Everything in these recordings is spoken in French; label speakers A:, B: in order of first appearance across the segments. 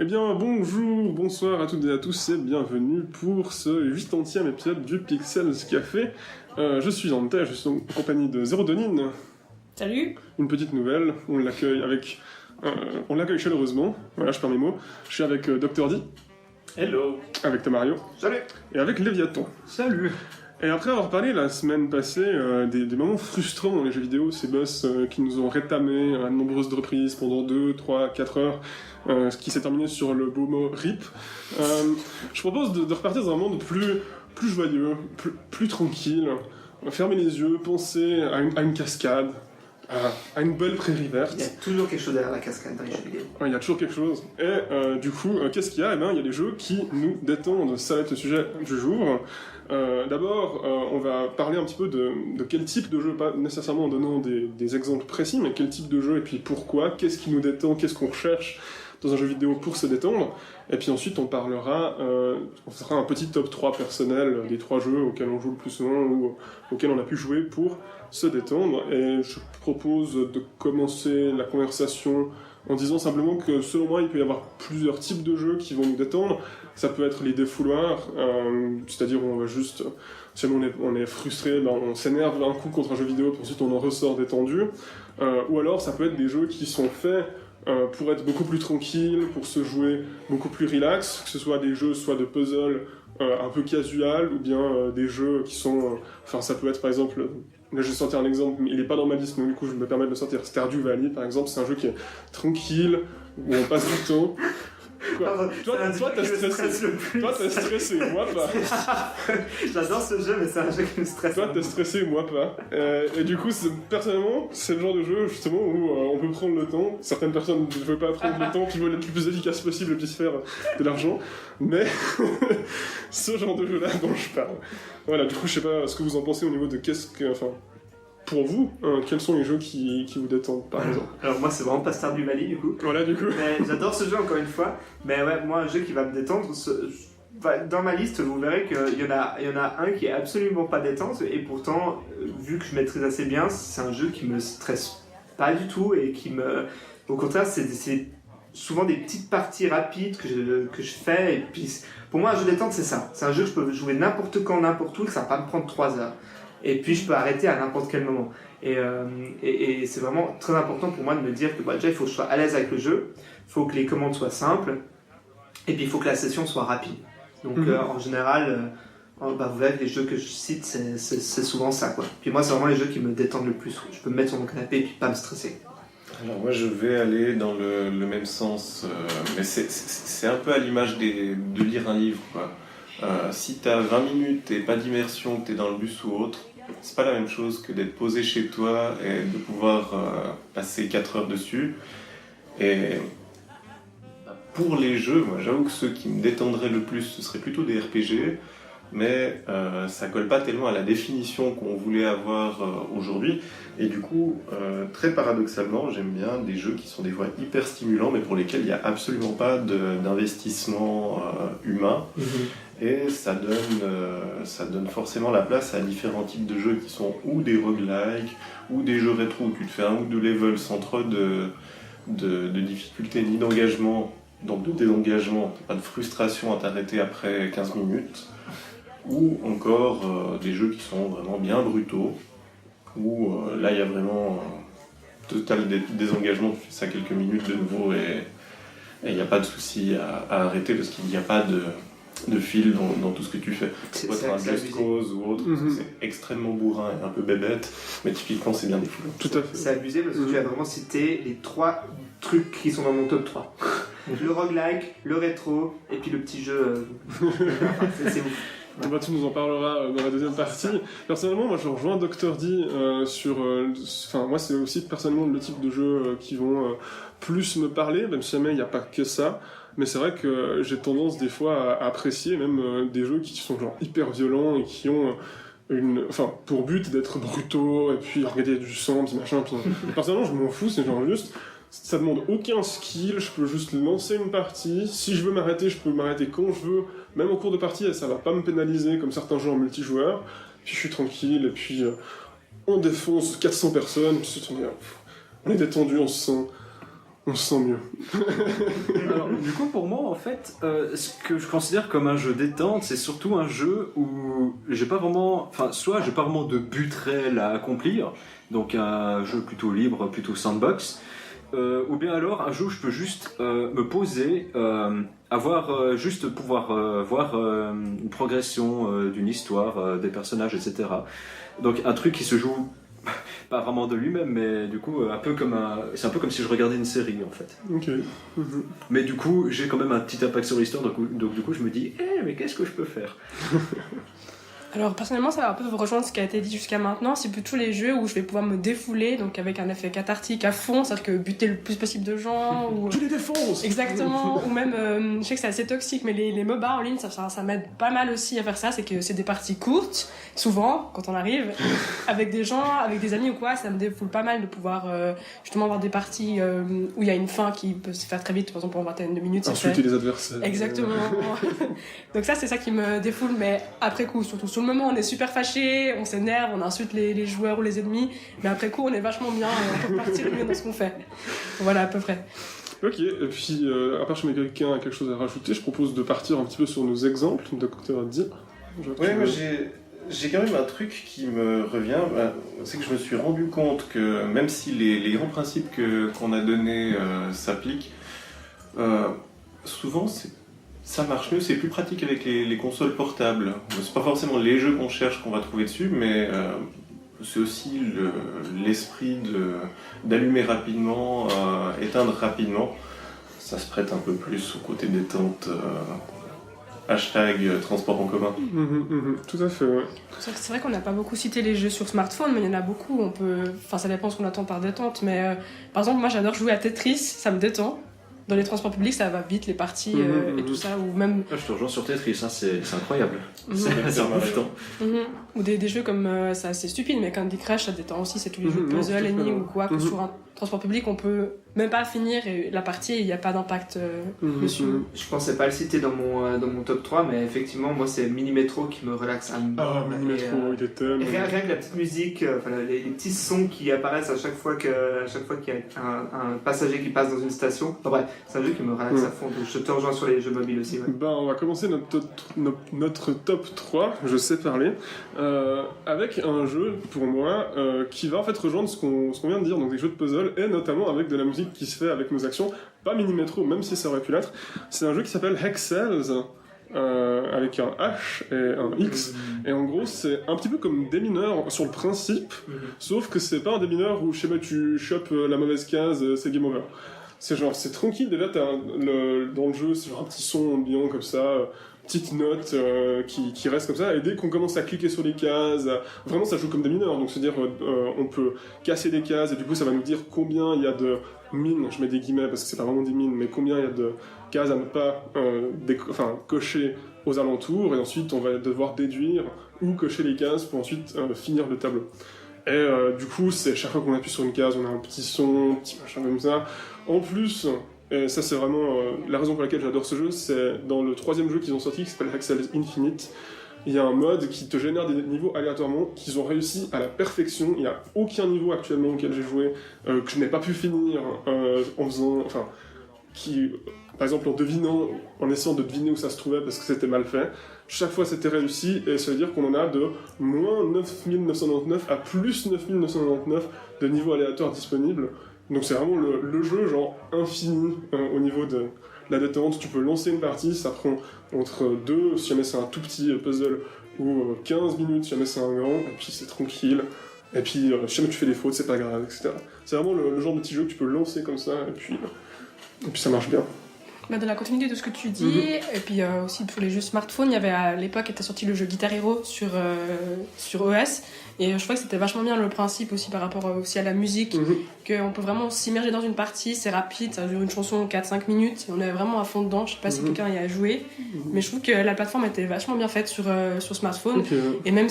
A: Eh bien, bonjour, bonsoir à toutes et à tous et bienvenue pour ce 80e épisode du Pixels Café. Je suis Ante, je suis en compagnie de Zérodonine.
B: Salut.
A: Une petite nouvelle, on l'accueille chaleureusement, voilà, je perds mes mots. Je suis avec Dr. D,
C: Hello.
A: avec Tamario,
C: Salut.
A: et avec Léviathan.
C: Salut.
A: Et après avoir parlé la semaine passée des moments frustrants dans les jeux vidéo, ces boss qui nous ont rétamés à de nombreuses reprises pendant 2, 3, 4 heures, ce qui s'est terminé sur le beau mot RIP, je propose de repartir dans un monde plus joyeux, plus tranquille, fermer les yeux, penser à une cascade, à une belle prairie verte.
C: Il y a toujours quelque chose derrière la cascade dans les jeux vidéo.
A: Ouais, il y a toujours quelque chose. Et du coup, qu'est-ce qu'il y a? Eh bien, il y a des jeux qui nous détendent. Ça va être le sujet du jour. D'abord, on va parler un petit peu de quel type de jeu, pas nécessairement en donnant des exemples précis, mais quel type de jeu et puis pourquoi, qu'est-ce qui nous détend, qu'est-ce qu'on recherche dans un jeu vidéo pour se détendre. Et puis ensuite, on parlera, on fera un petit top 3 personnel des 3 jeux auxquels on joue le plus souvent ou auxquels on a pu jouer pour se détendre. Et je propose de commencer la conversation en disant simplement que selon moi, il peut y avoir plusieurs types de jeux qui vont nous détendre. Ça peut être les défouloirs, c'est-à-dire où on va juste, si on est frustré, ben on s'énerve un coup contre un jeu vidéo, puis ensuite on en ressort détendu. Ou alors ça peut être des jeux qui sont faits pour être beaucoup plus tranquille, pour se jouer beaucoup plus relax, que ce soit des jeux soit de puzzle un peu casual, ou bien des jeux qui sont... Enfin, ça peut être par exemple... Là, je vais sortir un exemple, mais il n'est pas dans ma liste, donc du coup, je me permets de le sortir. Stardew Valley, par exemple, c'est un jeu qui est tranquille, où on passe du temps. Quoi? Toi, t'es stressé, moi pas.
C: J'adore ce jeu, mais c'est un jeu qui me stresse.
A: Toi, t'es stressé, moi pas. Et du coup, personnellement, c'est le genre de jeu, justement, où on peut prendre le temps. Certaines personnes ne veulent pas prendre le temps, qui veulent être le plus efficace possible et puis se faire de l'argent. Mais ce genre de jeu-là dont je parle. Voilà, du coup, je sais pas ce que vous en pensez au niveau de pour vous, quels sont les jeux qui vous détendent, par exemple?
C: Alors moi, c'est vraiment pas Stardew Valley, du coup.
A: Voilà, du coup.
C: Mais j'adore ce jeu, encore une fois. Mais ouais, moi, un jeu qui va me détendre... Dans ma liste, vous verrez qu'il y en a un qui est absolument pas détente. Et pourtant, vu que je maîtrise assez bien, c'est un jeu qui me stresse pas du tout et qui me... Au contraire, c'est souvent des petites parties rapides que je fais. Et puis, pour moi, un jeu détente, c'est ça. C'est un jeu que je peux jouer n'importe quand, n'importe où, que ça va pas me prendre 3 heures. Et puis je peux arrêter à n'importe quel moment. Et c'est vraiment très important pour moi de me dire que déjà il faut que je sois à l'aise avec le jeu, il faut que les commandes soient simples, et puis il faut que la session soit rapide. Donc en général, vous verrez que les jeux que je cite, c'est souvent ça, quoi. Puis moi, c'est vraiment les jeux qui me détendent le plus. Je peux me mettre sur mon canapé et puis pas me stresser.
D: Alors moi je vais aller dans le même sens, mais c'est un peu à l'image de lire un livre, quoi. Si t'as 20 minutes et pas d'immersion, que t'es dans le bus ou autre, c'est pas la même chose que d'être posé chez toi et de pouvoir passer 4 heures dessus. Et pour les jeux, moi j'avoue que ceux qui me détendraient le plus, ce serait plutôt des RPG, mais ça colle pas tellement à la définition qu'on voulait avoir aujourd'hui. Et du coup, très paradoxalement, j'aime bien des jeux qui sont des fois hyper stimulants, mais pour lesquels il n'y a absolument pas d'investissement humain. Et ça donne forcément la place à différents types de jeux qui sont ou des roguelikes, ou des jeux rétro où tu te fais un ou deux levels sans trop de difficultés ni d'engagement, donc de désengagement, pas de frustration à t'arrêter après 15 minutes, ou encore des jeux qui sont vraiment bien brutaux, où là il y a vraiment total désengagement, tu fais ça quelques minutes de nouveau et il n'y a pas de souci à arrêter parce qu'il n'y a pas de fil dans tout ce que tu fais. C'est pas un Just Cause ou autre, c'est extrêmement bourrin et un peu bébête, mais typiquement c'est bien défoulant.
A: Tout à fait.
C: C'est abusé parce que tu as vraiment cité les 3 trucs qui sont dans mon top 3. Le roguelike, le rétro, et puis le petit jeu. C'est ouf.
A: Bah, tu nous en parleras dans la deuxième partie. Personnellement, moi je rejoins Dr. D sur... moi c'est aussi personnellement le type de jeux qui vont plus me parler, même si jamais il n'y a pas que ça. Mais c'est vrai que j'ai tendance des fois à apprécier même des jeux qui sont genre hyper violents et qui ont pour but d'être brutaux et puis regarder du sang, puis machin. Puis... Personnellement, je m'en fous, c'est genre juste... Ça demande aucun skill, je peux juste lancer une partie. Si je veux m'arrêter, je peux m'arrêter quand je veux. Même en cours de partie, ça va pas me pénaliser comme certains jeux en multijoueur. Puis je suis tranquille, et puis on défonce 400 personnes, puis on est détendu, on se sent On se sent mieux.
B: Alors, du coup, pour moi, en fait, ce que je considère comme un jeu détente, c'est surtout un jeu où j'ai pas vraiment, enfin, soit j'ai pas vraiment de but réel à accomplir, donc un jeu plutôt libre, plutôt sandbox, ou bien alors un jeu où je peux juste me poser, juste pouvoir voir une progression d'une histoire, des personnages, etc. Donc un truc qui se joue pas vraiment de lui-même, mais du coup c'est un peu comme si je regardais une série en fait.
A: Ok.
B: Mais du coup j'ai quand même un petit impact sur l'histoire, donc du coup je me dis mais qu'est-ce que je peux faire?
E: Alors personnellement, ça va un peu rejoindre ce qui a été dit jusqu'à maintenant. C'est plutôt les jeux où je vais pouvoir me défouler, donc avec un effet cathartique à fond, c'est-à-dire que buter le plus possible de gens. Ou...
A: Tu les défonces.
E: Exactement. Ou même, je sais que c'est assez toxique, mais les MOBA en ligne, ça m'aide pas mal aussi à faire ça. C'est que c'est des parties courtes, souvent, quand on arrive, avec des gens, avec des amis ou quoi, ça me défoule pas mal de pouvoir justement avoir des parties où il y a une fin qui peut se faire très vite, par exemple en vingtaine de minutes.
A: Insulter les adversaires.
E: Exactement. Donc ça, c'est ça qui me défoule, mais après coup, surtout sur le moment, on est super fâchés, on s'énerve, on insulte les joueurs ou les ennemis, mais après coup, on est vachement bien et on peut partir mieux dans ce qu'on fait. Voilà, à peu près.
A: Ok, et puis, à part si quelqu'un a quelque chose à rajouter, je propose de partir un petit peu sur nos exemples, Dr. D.
D: Ouais, moi j'ai quand même un truc qui me revient, c'est que je me suis rendu compte que même si les grands principes qu'on a donnés s'appliquent, souvent ça marche mieux, c'est plus pratique avec les consoles portables. C'est pas forcément les jeux qu'on cherche qu'on va trouver dessus, mais c'est aussi l'esprit d'allumer rapidement, éteindre rapidement. Ça se prête un peu plus au côté détente. Hashtag transport en commun.
A: Tout à fait, ouais.
E: C'est vrai qu'on n'a pas beaucoup cité les jeux sur smartphone, mais il y en a beaucoup. Enfin, ça dépend ce qu'on attend par détente, mais par exemple, moi j'adore jouer à Tetris, ça me détend. Dans les transports publics, ça va vite, les parties et tout ça, ou même...
B: Je te rejoins sur Tetris, hein, c'est incroyable. C'est un bon temps.
E: Ou des jeux comme, c'est assez stupide, mais Candy Crush, ça détend aussi, c'est tous les jeux puzzle, énigmes ou quoi, que sur un transport public, on peut même pas finir la partie et il n'y a pas d'impact dessus.
C: Je pensais pas le citer dans mon top 3, mais effectivement, moi, c'est Minimetro qui me relaxe un peu.
A: Ah, Minimetro, il est tellement...
C: Rien que la petite musique, les petits sons qui apparaissent à chaque fois qu'il y a un passager qui passe dans une station. Enfin bref, c'est un jeu qui me relaxe à fond, donc je te rejoins sur les jeux mobiles aussi. Ouais.
A: Ben, on va commencer notre top 3, je sais parler, avec un jeu, pour moi, qui va en fait rejoindre ce qu'on vient de dire, donc des jeux de puzzle, et notamment avec de la musique qui se fait avec nos actions, pas Minimetro, même si ça aurait pu l'être. C'est un jeu qui s'appelle Hexels, avec un H et un X, et en gros c'est un petit peu comme Démineur sur le principe, sauf que c'est pas un Démineur où je sais pas, tu chopes la mauvaise case, c'est game over. C'est genre, c'est tranquille, déjà dans le jeu, c'est genre un petit son ambiant comme ça, petite note qui reste comme ça, et dès qu'on commence à cliquer sur les cases, vraiment ça joue comme des mineurs, donc c'est-à-dire on peut casser des cases, et du coup ça va nous dire combien il y a de mines, je mets des guillemets parce que c'est pas vraiment des mines, mais combien il y a de cases à ne pas cocher aux alentours, et ensuite on va devoir déduire ou cocher les cases pour ensuite finir le tableau. Et du coup, c'est chaque fois qu'on appuie sur une case, on a un petit son, un petit machin comme ça. En plus, et ça c'est vraiment la raison pour laquelle j'adore ce jeu, c'est dans le 3e jeu qu'ils ont sorti, qui s'appelle Hexels Infinite, il y a un mode qui te génère des niveaux aléatoirement, qu'ils ont réussi à la perfection. Il n'y a aucun niveau actuellement auquel j'ai joué que je n'ai pas pu finir en faisant... Enfin, par exemple en devinant, en essayant de deviner où ça se trouvait parce que c'était mal fait. Chaque fois c'était réussi, et ça veut dire qu'on en a de moins 9999 à plus 9999 de niveaux aléatoires disponibles. Donc c'est vraiment le jeu genre infini au niveau de la détente. Tu peux lancer une partie, ça prend entre 2 si jamais c'est un tout petit puzzle, ou 15 minutes si jamais c'est un grand, et puis c'est tranquille. Et puis si jamais tu fais des fautes, c'est pas grave, etc. C'est vraiment le genre de petit jeu que tu peux lancer comme ça, et puis ça marche bien.
E: Dans la continuité de ce que tu dis, et puis aussi pour les jeux smartphones, il y avait à l'époque était sorti le jeu Guitar Hero sur OS, et je crois que c'était vachement bien le principe aussi par rapport aussi à la musique, qu'on peut vraiment s'immerger dans une partie, c'est rapide, ça dure une chanson 4-5 minutes, et on est vraiment à fond dedans. Je sais pas si quelqu'un y a joué, mais je trouve que la plateforme était vachement bien faite sur smartphone, et même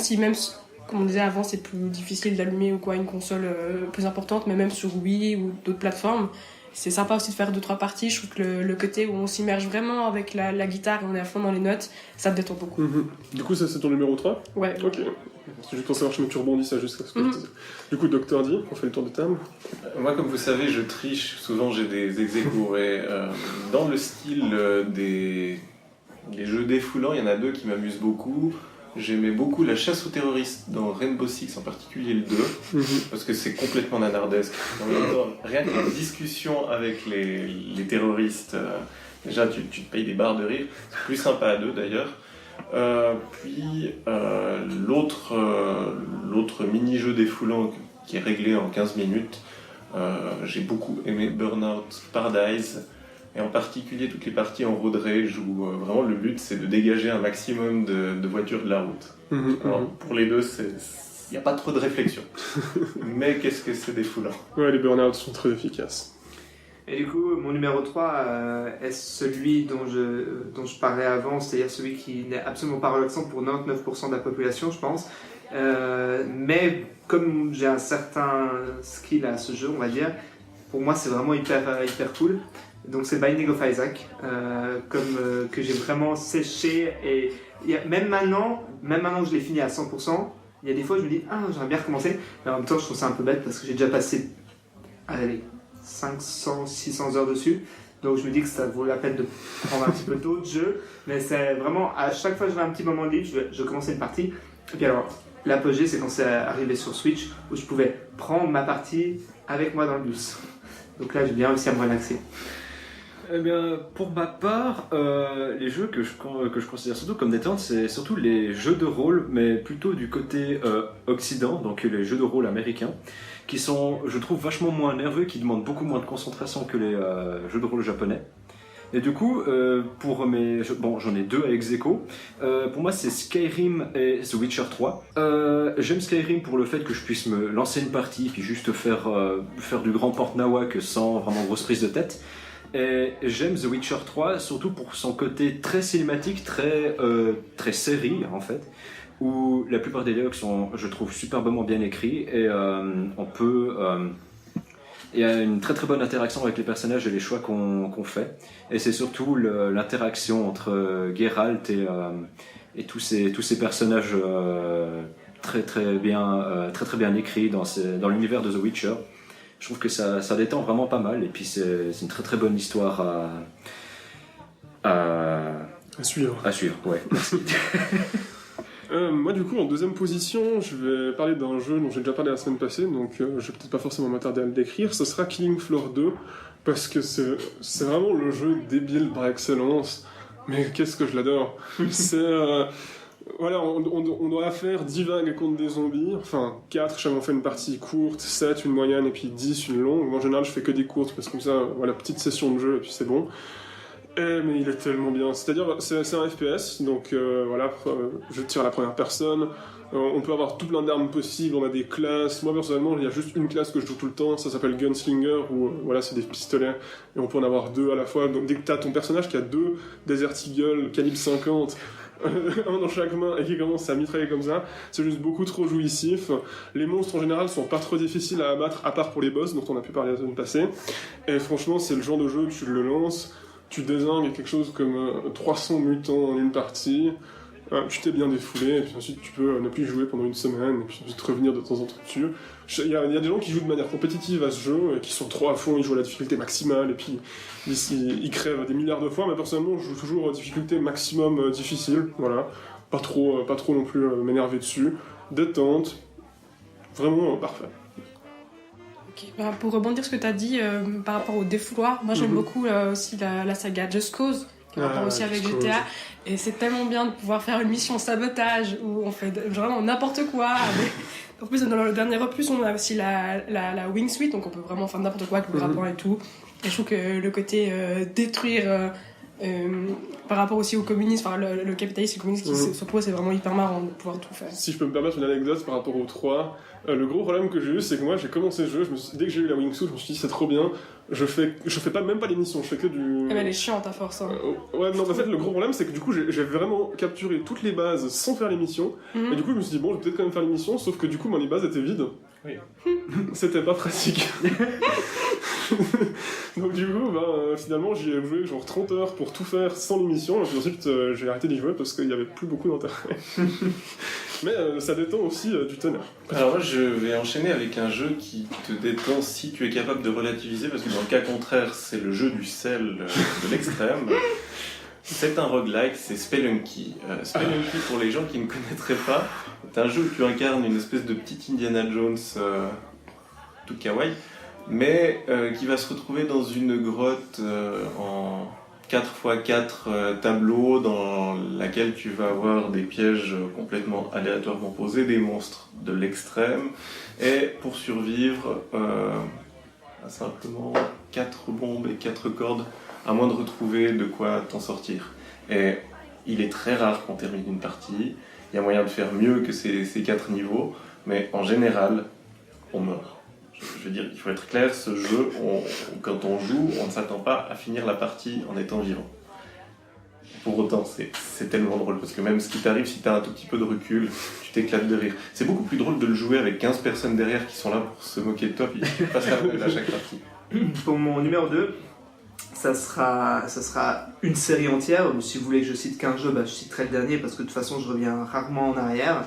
E: comme on disait avant, c'est plus difficile d'allumer ou quoi une console plus importante, mais même sur Wii ou d'autres plateformes, c'est sympa aussi de faire 2-3 parties. Je trouve que le côté où on s'immerge vraiment avec la guitare et on est à fond dans les notes, ça me détend beaucoup.
A: Du coup, ça c'est ton numéro 3 ?
E: Ouais.
A: Ok. C'est juste pour savoir si tu rebondis ça juste à ce que je disais. Du coup, Dr. D, on fait le tour de table.
D: Moi, comme vous savez, je triche. Souvent, j'ai des ex-aequo. Et dans le style des jeux défoulants, il y en a 2 qui m'amusent beaucoup. J'aimais beaucoup la chasse aux terroristes dans Rainbow Six, en particulier le 2, parce que c'est complètement nanardesque. Rien que la discussion avec les terroristes, déjà tu te payes des barres de rire, c'est plus sympa à 2 d'ailleurs. Puis l'autre mini-jeu défoulant qui est réglé en 15 minutes, j'ai beaucoup aimé Burnout Paradise. Et en particulier toutes les parties en road rage où vraiment le but c'est de dégager un maximum de voitures de la route. Alors pour les 2, il n'y a pas trop de réflexion. Mais qu'est-ce que c'est défoulant.
A: Ouais, les burn-out sont très efficaces.
C: Et du coup, mon numéro 3 est celui dont je parlais avant, c'est-à-dire celui qui n'est absolument pas relaxant pour 99% de la population, je pense. Mais comme j'ai un certain skill à ce jeu, on va dire, pour moi c'est vraiment hyper cool. Donc c'est Binding of Isaac, que j'ai vraiment séché, et même maintenant que je l'ai fini à 100%, il y a des fois je me dis j'aimerais bien recommencer, mais en même temps je trouve ça un peu bête parce que j'ai déjà passé 500-600 heures dessus, donc je me dis que ça vaut la peine de prendre un petit peu d'autres jeux, mais c'est vraiment à chaque fois que j'avais un petit moment libre, je commençais une partie, et puis alors l'apogée c'est quand c'est arrivé sur Switch où je pouvais prendre ma partie avec moi dans le bus, donc là j'ai bien réussi à me relaxer.
B: Eh bien, pour ma part, les jeux que je considère surtout comme détente, c'est surtout les jeux de rôle, mais plutôt du côté occident, donc les jeux de rôle américains, qui sont, je trouve, vachement moins nerveux, qui demandent beaucoup moins de concentration que les jeux de rôle japonais. Et du coup, j'en ai 2 à ex-aequo. Pour moi, c'est Skyrim et The Witcher 3. J'aime Skyrim pour le fait que je puisse me lancer une partie, puis juste faire du grand porte-nawak sans vraiment grosse prise de tête. Et j'aime The Witcher 3 surtout pour son côté très cinématique, très série en fait, où la plupart des dialogues sont, je trouve, superbement bien écrits, et il y a une très très bonne interaction avec les personnages et les choix qu'on fait. Et c'est surtout l'interaction entre Geralt et tous ces personnages très bien écrits dans l'univers de The Witcher. Je trouve que ça détend vraiment pas mal, et puis c'est une très très bonne histoire à
A: suivre.
B: À suivre, ouais. Merci.
A: Moi, du coup, en deuxième position, je vais parler d'un jeu dont j'ai déjà parlé la semaine passée, donc je vais peut-être pas forcément m'attarder à le décrire. Ce sera Killing Floor 2, parce que c'est vraiment le jeu débile par excellence. Mais qu'est-ce que je l'adore. Voilà, on doit faire 10 vagues contre des zombies, enfin 4, j'avais fait une partie courte, 7 une moyenne, et puis 10 une longue. En général je fais que des courtes, parce que comme ça, voilà, petite session de jeu, et puis c'est bon. Mais il est tellement bien, c'est-à-dire c'est un FPS, donc voilà, je tire à la première personne, on peut avoir tout plein d'armes possibles, on a des classes. Moi personnellement il y a juste une classe que je joue tout le temps, ça s'appelle Gunslinger, où voilà, c'est des pistolets, et on peut en avoir 2 à la fois. Donc dès que t'as ton personnage qui a 2 Desert Eagle calibre 50, un dans chaque main, et qui commence à mitrailler comme ça, c'est juste beaucoup trop jouissif. Les monstres en général sont pas trop difficiles à abattre, à part pour les boss dont on a pu parler la semaine passée, et franchement c'est le genre de jeu, tu le lances, tu dézingues quelque chose comme 300 mutants en une partie, tu t'es bien défoulé, et puis ensuite tu peux ne plus y jouer pendant une semaine, et puis ensuite revenir de temps en temps dessus. Il y a des gens qui jouent de manière compétitive à ce jeu, et qui sont trop à fond, ils jouent à la difficulté maximale, et puis ils crèvent des milliards de fois, mais personnellement je joue toujours à difficulté maximum difficile, voilà. Pas trop non plus m'énerver dessus. Détente, vraiment parfait.
E: Okay. Pour rebondir sur ce que tu as dit par rapport au défouloir, moi j'aime beaucoup aussi la saga Just Cause, qui est rapport aussi avec GTA, et c'est tellement bien de pouvoir faire une mission sabotage où on fait vraiment n'importe quoi. En plus, dans le dernier opus, on a aussi la Wing Suite, donc on peut vraiment faire n'importe quoi avec le grappin et tout. Et je trouve que le côté détruire par rapport aussi au communisme, enfin le capitalisme et le communisme qui s'opposent, c'est vraiment hyper marrant de pouvoir tout faire.
A: Si je peux me permettre une anecdote par rapport aux 3, le gros problème que j'ai eu, c'est que moi j'ai commencé le jeu, dès que j'ai eu la wingsuit, je me suis dit c'est trop bien, je fais même pas les missions, je fais que du...
E: Elle est chiante à force. Hein.
A: Ouais, non, en fait le gros problème c'est que du coup j'ai vraiment capturé toutes les bases sans faire les missions, et du coup je me suis dit bon, je vais peut-être quand même faire les missions, sauf que du coup moi les bases étaient vides.
D: Oui.
A: C'était pas pratique. Donc du coup, finalement, j'y ai joué genre 30 heures pour tout faire sans l'émission, et puis ensuite j'ai arrêté d'y jouer parce qu'il n'y avait plus beaucoup d'intérêt. Mais ça détend aussi du tonnerre.
D: Alors moi je vais enchaîner avec un jeu qui te détend si tu es capable de relativiser, parce que dans le cas contraire c'est le jeu du sel de l'extrême. C'est un roguelike, c'est Spelunky. Spelunky, pour les gens qui ne connaîtraient pas, c'est un jeu où tu incarnes une espèce de petit Indiana Jones tout kawaii, mais qui va se retrouver dans une grotte en 4x4 tableaux dans laquelle tu vas avoir des pièges complètement aléatoirement posés, des monstres de l'extrême, et pour survivre, simplement 4 bombes et 4 cordes, à moins de retrouver de quoi t'en sortir. Et il est très rare qu'on termine une partie, il y a moyen de faire mieux que ces 4 niveaux, mais en général, on meurt. Je veux dire, il faut être clair, ce jeu, quand on joue, on ne s'attend pas à finir la partie en étant vivant. Pour autant, c'est tellement drôle, parce que même ce qui t'arrive, si t'as un tout petit peu de recul, tu t'éclates de rire. C'est beaucoup plus drôle de le jouer avec 15 personnes derrière qui sont là pour se moquer de toi, puis passer à chaque partie.
C: Pour mon numéro 2, ça sera une série entière. Si vous voulez que je cite qu'un jeu, je citerai le dernier, parce que de toute façon, je reviens rarement en arrière.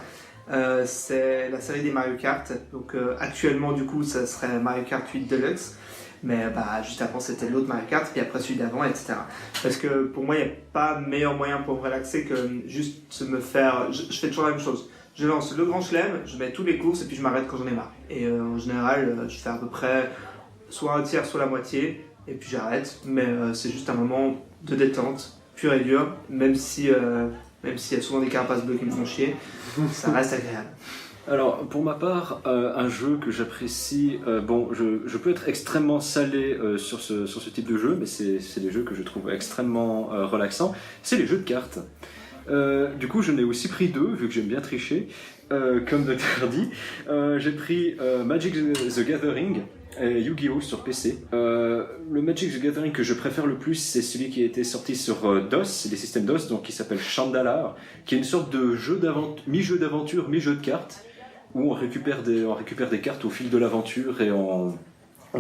C: C'est la série des Mario Kart. Donc actuellement, du coup, ça serait Mario Kart 8 Deluxe. Mais juste avant, c'était l'autre Mario Kart, puis après celui d'avant, etc. Parce que pour moi, il n'y a pas meilleur moyen pour me relaxer que juste me faire... Je fais toujours la même chose. Je lance le grand chelem, je mets toutes les courses, et puis je m'arrête quand j'en ai marre. Et en général, je fais à peu près soit un tiers, soit la moitié, et puis j'arrête. Mais c'est juste un moment de détente, pur et dur, même s'il y a souvent des carapaces bleues qui me font chier, ça reste agréable.
B: Alors, pour ma part, un jeu que j'apprécie, je peux être extrêmement salé sur ce type de jeu, mais c'est des jeux que je trouve extrêmement relaxants, c'est les jeux de cartes. Du coup, je n'ai aussi pris 2, vu que j'aime bien tricher, comme Dr. dit. J'ai pris Magic the Gathering et Yu-Gi-Oh! Sur PC. Le Magic the Gathering que je préfère le plus, c'est celui qui a été sorti sur DOS, les systèmes DOS, donc qui s'appelle Chandalar, qui est une sorte de mi-jeu d'aventure, mi-jeu de cartes, où on récupère des cartes au fil de l'aventure et on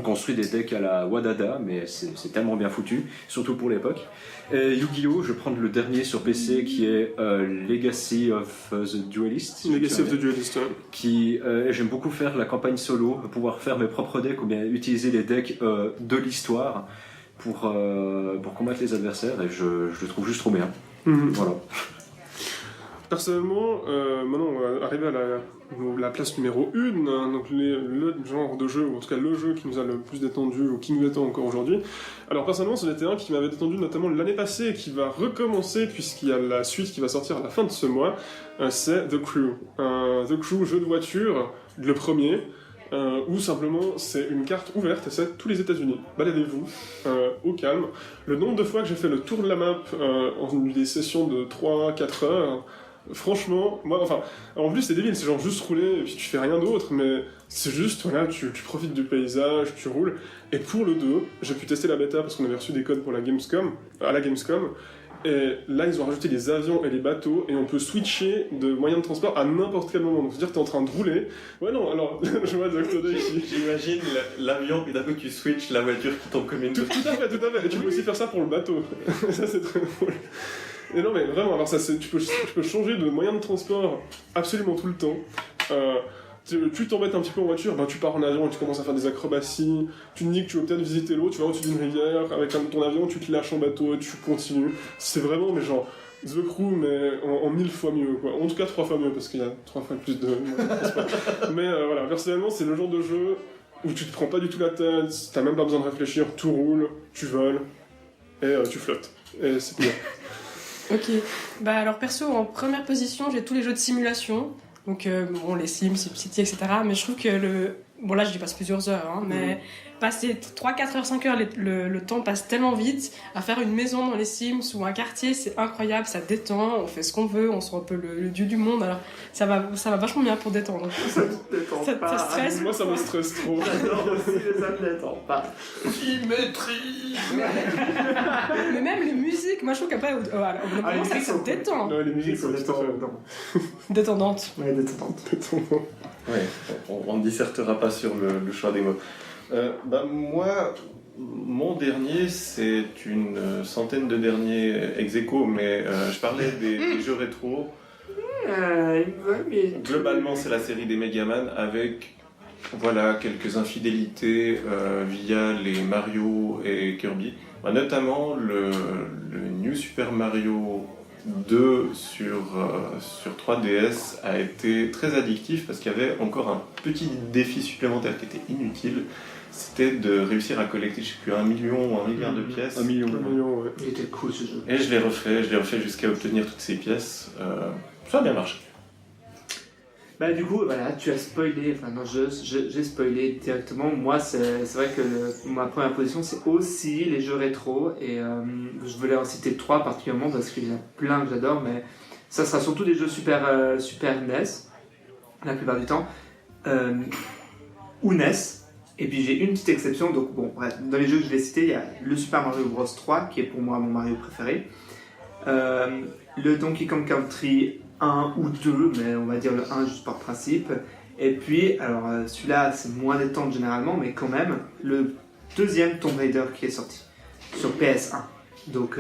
B: construit des decks à la Wadada, mais c'est tellement bien foutu, surtout pour l'époque. Et Yu-Gi-Oh! Je prends le dernier sur PC qui est Legacy of the Duelist.
A: Legacy of the Duelist,
B: qui j'aime beaucoup faire la campagne solo, pouvoir faire mes propres decks ou bien utiliser les decks de l'histoire pour combattre les adversaires, et je le trouve juste trop bien. Voilà.
A: Personnellement, maintenant on va arriver à la place numéro 1, donc le genre de jeu, ou en tout cas le jeu qui nous a le plus détendu, ou qui nous détend encore aujourd'hui. Alors personnellement, c'en était un qui m'avait détendu notamment l'année passée, et qui va recommencer puisqu'il y a la suite qui va sortir à la fin de ce mois, c'est The Crew. The Crew, jeu de voiture, le premier, où simplement c'est une carte ouverte, et c'est tous les États-Unis. Baladez-vous, au calme. Le nombre de fois que j'ai fait le tour de la map en des sessions de 3-4 heures, franchement, moi, en plus c'est débile, c'est genre juste rouler et puis tu fais rien d'autre, mais c'est juste, voilà, tu profites du paysage, tu roules. Et pour le 2, j'ai pu tester la bêta parce qu'on avait reçu des codes pour la Gamescom, et là ils ont rajouté les avions et les bateaux, et on peut switcher de moyens de transport à n'importe quel moment. Donc c'est-à-dire que t'es en train de rouler, ouais non, alors, je vois Dr. Day ici.
D: J'imagine l'avion, puis d'un coup tu switches la voiture qui tombe comme une...
A: Tout à fait, et tu peux aussi faire ça pour le bateau. Ça c'est très drôle. Et non mais vraiment, alors ça, tu peux changer de moyen de transport absolument tout le temps. Tu t'embêtes un petit peu en voiture, tu pars en avion et tu commences à faire des acrobaties, tu te dis que tu veux peut-être visiter l'eau, tu vas au-dessus d'une rivière, avec ton avion tu te lâches en bateau et tu continues. C'est vraiment, mais genre, The Crew, mais en 1000 fois mieux, quoi. En tout cas 3 fois mieux, parce qu'il y a 3 fois plus de... Mais voilà, personnellement c'est le genre de jeu où tu te prends pas du tout la tête, t'as même pas besoin de réfléchir, tout roule, tu voles, et tu flottes. Et c'est bien.
E: Ok, alors perso, en première position, j'ai tous les jeux de simulation. Donc, les Sims, SimCity, etc. Mais je trouve que Bon, là, j'y passe plusieurs heures, mais passer 3, 4 heures, 5 heures, le temps passe tellement vite. À faire une maison dans les Sims ou un quartier, c'est incroyable, ça détend, on fait ce qu'on veut, on se sent un peu le dieu du monde. Alors, ça va vachement bien pour détendre.
C: Ça te détend pas.
E: Ça stresse.
A: Moi, ça me stresse trop.
C: J'adore aussi, mais ça me détend pas.
D: Symétrie.
E: Mais même les musiques, moi, je trouve qu'après, au bout d'un moment, ça détend.
A: Ouais, les musiques,
C: Ça
A: tout à
C: détend.
A: fait.
E: Détendante.
C: Ouais, détendante.
D: Ouais, on ne dissertera pas sur le choix des mots. Moi, mon dernier, c'est une centaine de derniers ex aequo, mais je parlais des jeux rétro. Globalement, c'est la série des Megaman avec quelques infidélités via les Mario et Kirby. Notamment le New Super Mario 2 sur 3DS a été très addictif parce qu'il y avait encore un petit défi supplémentaire qui était inutile. C'était de réussir à collecter, je sais plus, 1 million ou 1 milliard de pièces.
A: 1 million, ouais.
C: Il était cool ce jeu.
D: Et je l'ai refait jusqu'à obtenir toutes ces pièces. Ça a bien marché.
C: Bah du coup, voilà, tu as spoilé, enfin non, j'ai spoilé directement. Moi, c'est vrai que ma première position, c'est aussi les jeux rétro. Et je voulais en citer 3 particulièrement parce qu'il y en a plein que j'adore, mais ça sera surtout des jeux Super NES, la plupart du temps, ou NES. Et puis j'ai une petite exception, donc bon, bref, dans les jeux que je vais citer, il y a le Super Mario Bros 3, qui est pour moi mon Mario préféré, le Donkey Kong Country 1 ou 2, mais on va dire le 1 juste par principe. Et puis, alors celui-là c'est moins détente généralement, mais quand même, le deuxième Tomb Raider qui est sorti sur PS1. Donc,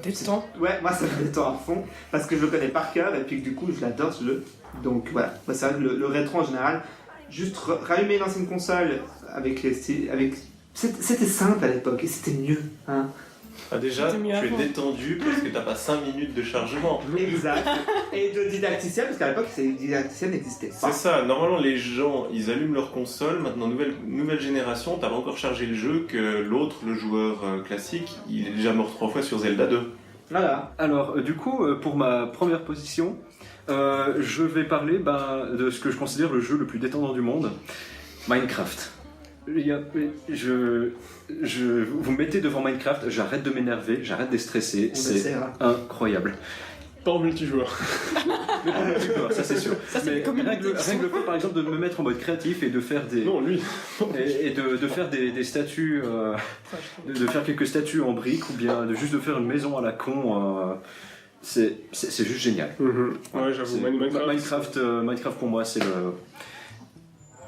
E: détend.
C: Ouais, moi ça me détend à fond, parce que je le connais par cœur, et puis que du coup je l'adore ce jeu. Donc voilà, moi, c'est vrai que le rétro en général, juste rallumer une ancienne console avec les styles, c'était simple à l'époque, et c'était mieux, hein.
D: Déjà,
E: C'était
D: tu
E: mieux
D: es
E: avant.
D: détendu parce que t'as pas 5 minutes de chargement.
C: Exact. Et de didacticien, parce qu'à l'époque, ces didacticiens n'existaient pas.
D: C'est ça, normalement les gens ils allument leur console, maintenant nouvelle génération, t'as pas encore chargé le jeu que l'autre, le joueur classique, il est déjà mort 3 fois sur Zelda 2.
C: Voilà.
B: Alors, du coup, pour ma première position, je vais parler de ce que je considère le jeu le plus détendant du monde, Minecraft. Vous me mettez devant Minecraft, j'arrête de m'énerver, j'arrête de stresser, c'est
C: essaiera.
B: incroyable.
A: Pas en multijoueur.
B: Mais pas multijoueur, ça c'est sûr.
E: Ça, c'est
B: Mais
E: comme une
B: rien que le
E: addiction.
B: fait par exemple de me mettre en mode créatif et de faire des
A: Non, lui.
B: et de faire des statues, de faire quelques statues en briques ou bien juste de faire une maison à la con. C'est juste génial.
A: Ouais, j'avoue.
B: Minecraft pour moi c'est le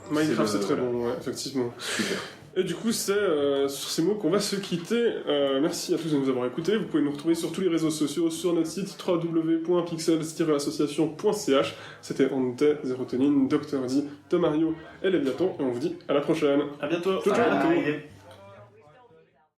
A: Minecraft, c'est
B: le-
A: très bon, ouais, effectivement.
B: super.
A: Et du coup, c'est sur ces mots qu'on va se quitter. Merci à tous de nous avoir écoutés. Vous pouvez nous retrouver sur tous les réseaux sociaux, sur notre site www.pixels-association.ch. C'était Ante, Zérotonine, Dr. D, Tomario et Léviathan. Et on vous dit à la prochaine.
D: À bientôt.
A: Ciao, ciao.
C: Bye.